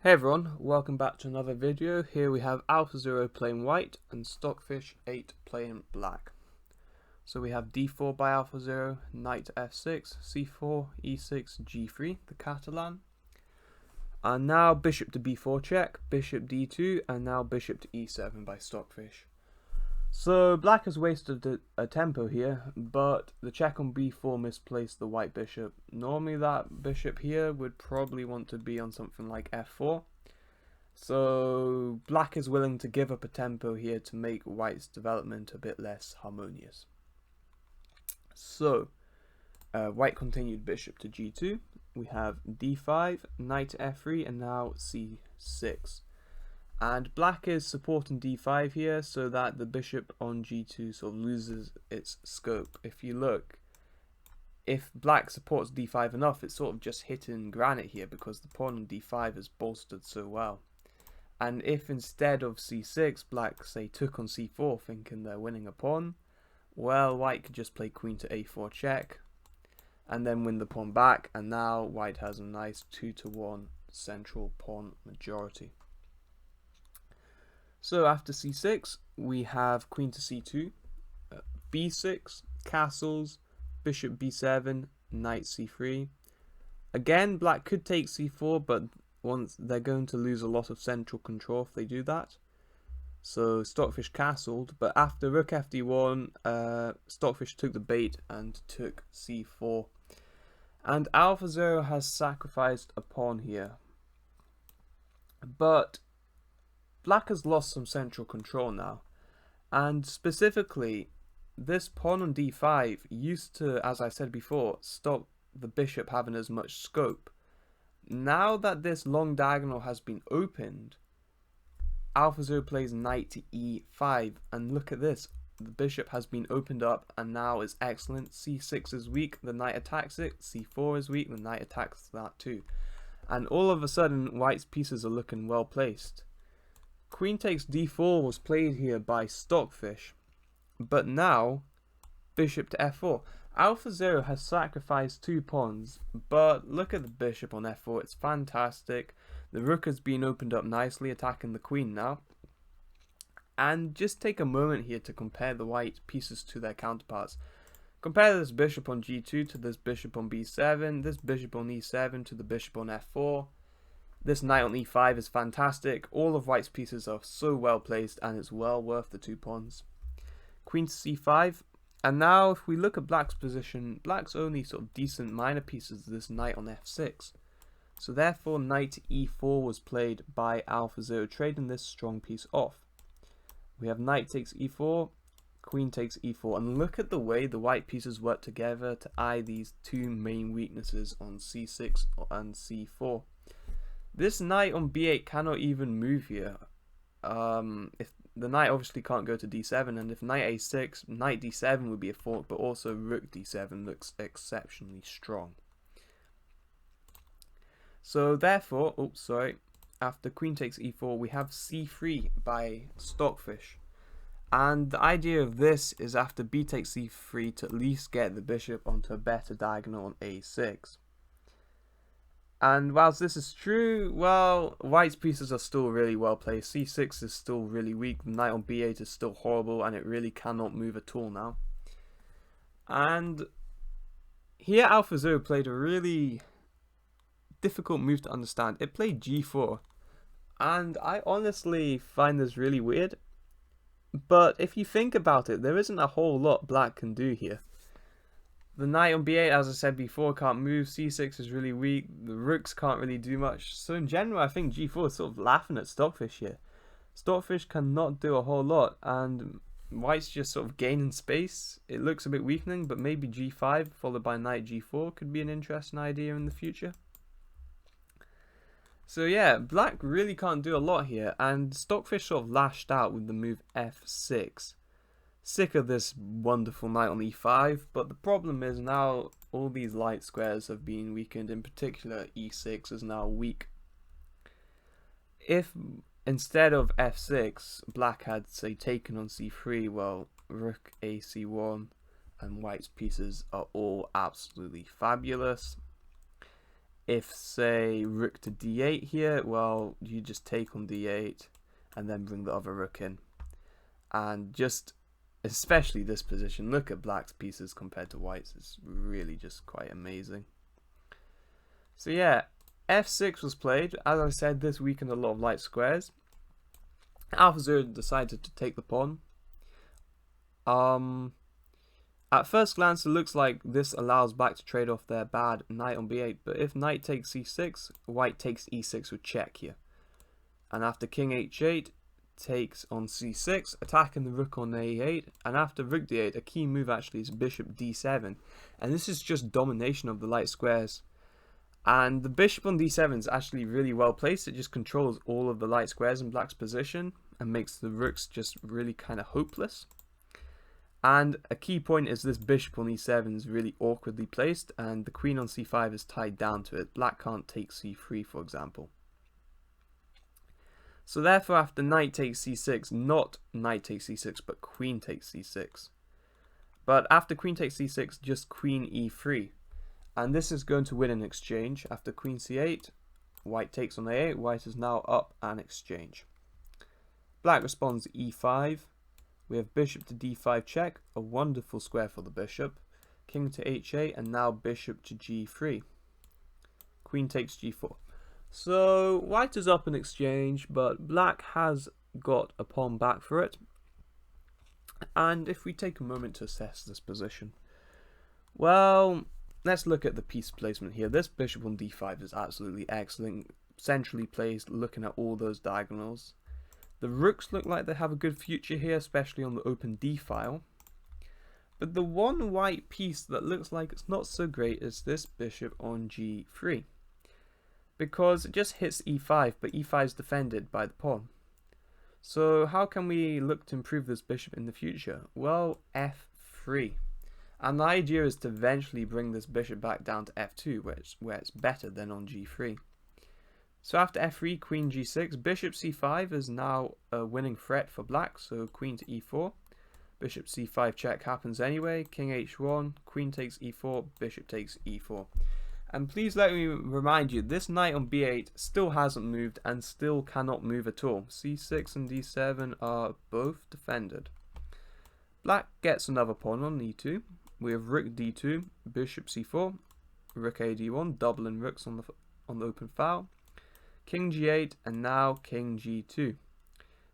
Hey everyone, welcome back to another video. Here we have AlphaZero playing white and Stockfish 8 playing black. So we have d4 by AlphaZero, knight to f6, c4, e6, g3, the Catalan. And now bishop to b4 check, bishop d2, and now bishop to e7 by Stockfish. So black has wasted a tempo here, but the check on b4 misplaced the white bishop. Normally that bishop here would probably want to be on something like f4. So black is willing to give up a tempo here to make white's development a bit less harmonious. So white continued bishop to g2. We have d5, knight to f3, and now c6. And black is supporting d5 here so that the bishop on g2 sort of loses its scope. If you look, if black supports d5 enough, it's sort of just hitting granite here because the pawn on d5 is bolstered so well. And if instead of c6, black say took on c4 thinking they're winning a pawn, well, white could just play queen to a4 check and then win the pawn back, and now white has a nice 2-1 central pawn majority. So after c6, we have queen to c2, b6, castles, bishop b7, knight c3. Again, black could take c4, but once they're going to lose a lot of central control if they do that. So Stockfish castled, but after rook fd1, Stockfish took the bait and took c4. And AlphaZero has sacrificed a pawn here. But black has lost some central control now, and specifically this pawn on d5 used to, as I said before, stop the bishop having as much scope. Now that this long diagonal has been opened, AlphaZero plays knight to e5, and look at this, the bishop has been opened up and now is excellent. c6 is weak, the knight attacks it, c4 is weak, the knight attacks that too, and all of a sudden white's pieces are looking well placed. Queen takes d4 was played here by Stockfish, but now bishop to f4. AlphaZero has sacrificed 2 pawns, but look at the bishop on f4, it's fantastic. The rook has been opened up nicely, attacking the queen now. And just take a moment here to compare the white pieces to their counterparts. Compare this bishop on g2 to this bishop on b7, this bishop on e7 to the bishop on f4. This knight on e5 is fantastic. All of white's pieces are so well placed and it's well worth the 2 pawns. Queen to c5. And now if we look at black's position, black's only sort of decent minor pieces is this knight on f6. So therefore knight to e4 was played by AlphaZero, trading this strong piece off. We have knight takes e4, queen takes e4, and look at the way the white pieces work together to eye these 2 main weaknesses on c6 and c4. This knight on b8 cannot even move here. If the knight obviously can't go to d7, and if knight a6, knight d7 would be a fault, but also rook d7 looks exceptionally strong. So therefore, after queen takes e4, we have c3 by Stockfish. And the idea of this is after b takes c3 to at least get the bishop onto a better diagonal on a6. And whilst this is true, well, white's pieces are still really well placed. c6 is still really weak, the knight on b8 is still horrible, and it really cannot move at all now. And here AlphaZero played a really difficult move to understand. It played g4, and I honestly find this really weird. But if you think about it, there isn't a whole lot black can do here. The knight on b8, as I said before, can't move. c6 is really weak. The rooks can't really do much. So in general, I think g4 is sort of laughing at Stockfish here. Stockfish cannot do a whole lot, and white's just sort of gaining space. It looks a bit weakening, but maybe g5 followed by knight g4 could be an interesting idea in the future. So yeah, black really can't do a lot here, and Stockfish sort of lashed out with the move f6. Sick of this wonderful knight on e5, but the problem is now all these light squares have been weakened. In particular, e6 is now weak. If instead of f6, black had, say, taken on c3, well, rook a c1, and white's pieces are all absolutely fabulous. If, say, rook to d8 here, well, you just take on d8 and then bring the other rook in. And just, especially this position, look at black's pieces compared to white's. It's really just quite amazing. So yeah, f6 was played. As I said, this weakened a lot of light squares. AlphaZero decided to take the pawn. At first glance, it looks like this allows black to trade off their bad knight on b8, but if knight takes c6, white takes e6 with check here. And after king h8, takes on c6, attacking the rook on a8, and after rook d8, a key move actually is bishop d7, and this is just domination of the light squares. And the bishop on d7 is actually really well placed. It just controls all of the light squares in black's position and makes the rooks just really kind of hopeless. And a key point is this bishop on e7 is really awkwardly placed, and the queen on c5 is tied down to it. Black can't take c3, for example. So therefore, after knight takes c6, not knight takes c6, but queen takes c6. But after queen takes c6, just queen e3. And this is going to win an exchange. After queen c8, white takes on a8. White is now up an exchange. Black responds e5. We have bishop to d5 check, a wonderful square for the bishop. King to h8, and now bishop to g3. Queen takes g4. So white is up in exchange, but black has got a pawn back for it. And if we take a moment to assess this position, well, let's look at the piece placement here. This bishop on d5 is absolutely excellent, centrally placed, looking at all those diagonals. The rooks look like they have a good future here, especially on the open d file. But the one white piece that looks like it's not so great is this bishop on g3. Because it just hits e5, but e5 is defended by the pawn. So how can we look to improve this bishop in the future? Well, f3. And the idea is to eventually bring this bishop back down to f2, where it's better than on g3. So after f3, queen g6, bishop c5 is now a winning threat for black, so queen to e4. Bishop c5 check happens anyway, king h1, queen takes e4, bishop takes e4. And please let me remind you, this knight on b8 still hasn't moved and still cannot move at all. c6 and d7 are both defended. Black gets another pawn on e2. We have rook d2, bishop c4, rook a d1, doubling rooks on the open file. King g8, and now king g2.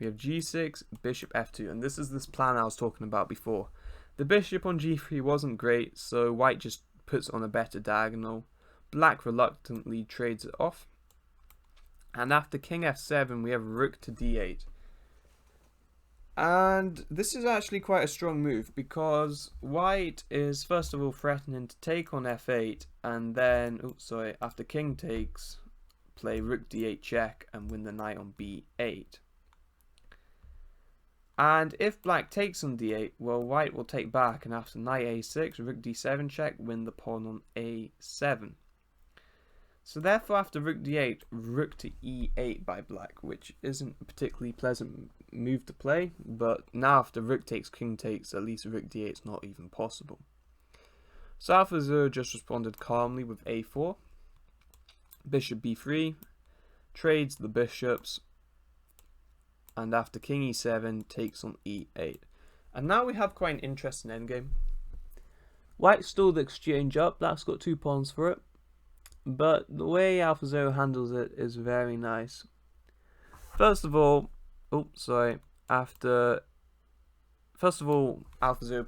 We have g6, bishop f2, and this is this plan I was talking about before. The bishop on g3 wasn't great, so white just puts on a better diagonal. Black reluctantly trades it off. And after king f7, we have rook to d8. And this is actually quite a strong move, because white is first of all threatening to take on f8, and then, after king takes, play rook d8 check and win the knight on b8. And if black takes on d8, well, white will take back, and after knight a6, rook d7 check, win the pawn on a7. So therefore, after rook d8, rook to e8 by black, which isn't a particularly pleasant move to play, but now after rook takes, king takes, at least rook d8 is not even possible. So AlphaZero just responded calmly with a4. Bishop b3, trades the bishops, and after king e7 takes on e8. And now we have quite an interesting endgame. White stalled the exchange up, black's got 2 pawns for it, but the way AlphaZero handles it is very nice. First of all, AlphaZero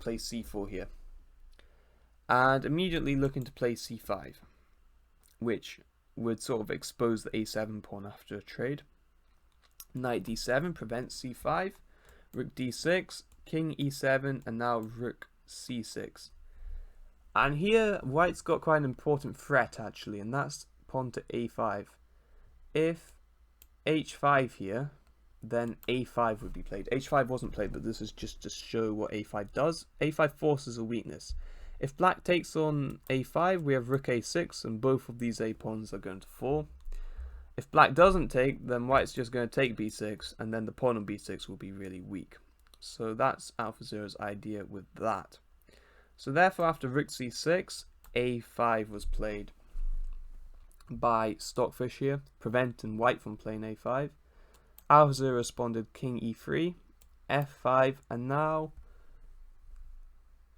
plays c4 here, and immediately looking to play c5, which would sort of expose the a7 pawn after a trade. Knight d7 prevents c5, rook d6, king e7, and now rook c6. And here white's got quite an important threat actually, and that's pawn to a5. If h5 here, then a5 would be played. h5 wasn't played, but this is just to show what a5 does. a5 forces a weakness. If black takes on a5, we have rook a6, and both of these a pawns are going to fall. If black doesn't take, then white's just going to take b6, and then the pawn on b6 will be really weak. So that's AlphaZero's idea with that. So therefore, after rook c6, a5 was played. by Stockfish here, preventing white from playing a5. AlphaZero responded king e3, f5, and now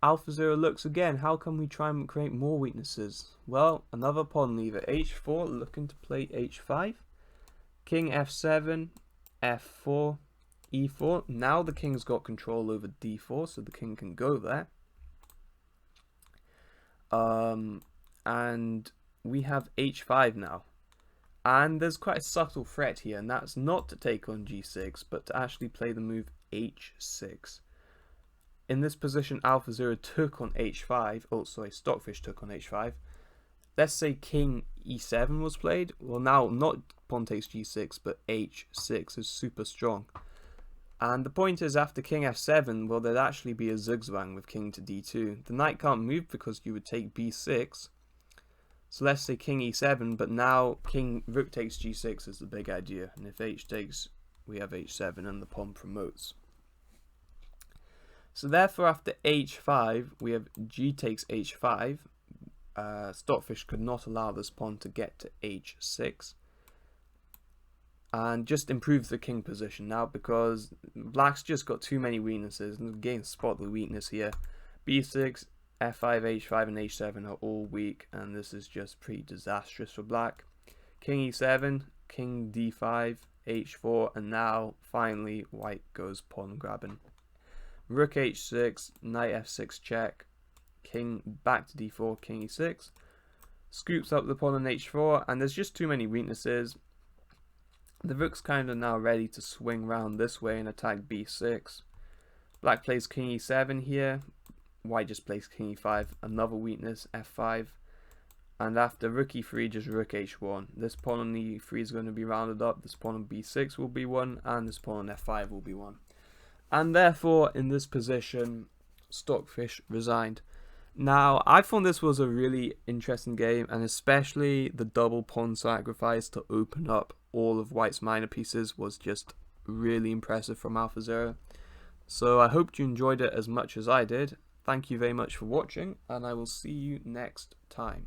AlphaZero looks again. How can we try and create more weaknesses? Well, another pawn lever, h4, looking to play h5, king f7, f4, e4. Now the king's got control over d4, so the king can go there. And we have h5 now. And there's quite a subtle threat here, and that's not to take on g6, but to actually play the move h6. In this position, AlphaZero took on h5. Oh, sorry, Stockfish took on h5. Let's say king e7 was played. Well, now not pawn takes g6, but h6 is super strong. And the point is, after king f7, well, there'd actually be a zigzag with king to d2. The knight can't move because you would take b6. So let's say king e7, but now rook takes g6 is the big idea. And if h takes, we have h7 and the pawn promotes. So therefore, after h5, we have g takes h5. Stockfish could not allow this pawn to get to h6. And just improves the king position now, because black's just got too many weaknesses. And again, spot the weakness here. b6, f5, h5, and h7 are all weak, and this is just pretty disastrous for black. King e7, king d5, h4, and now finally white goes pawn grabbing. Rook h6, knight f6 check, king back to d4, king e6, scoops up the pawn on h4, and there's just too many weaknesses. The rook's kind of now ready to swing round this way and attack b6. Black plays king e7 here, white just plays king e5, another weakness, f5, and after rook e3, just rook h1. This pawn on e3 is going to be rounded up, this pawn on b6 will be one, and this pawn on f5 will be one. And therefore, in this position, Stockfish resigned. Now, I thought this was a really interesting game, and especially the double pawn sacrifice to open up all of white's minor pieces was just really impressive from AlphaZero. So I hope you enjoyed it as much as I did. Thank you very much for watching, and I will see you next time.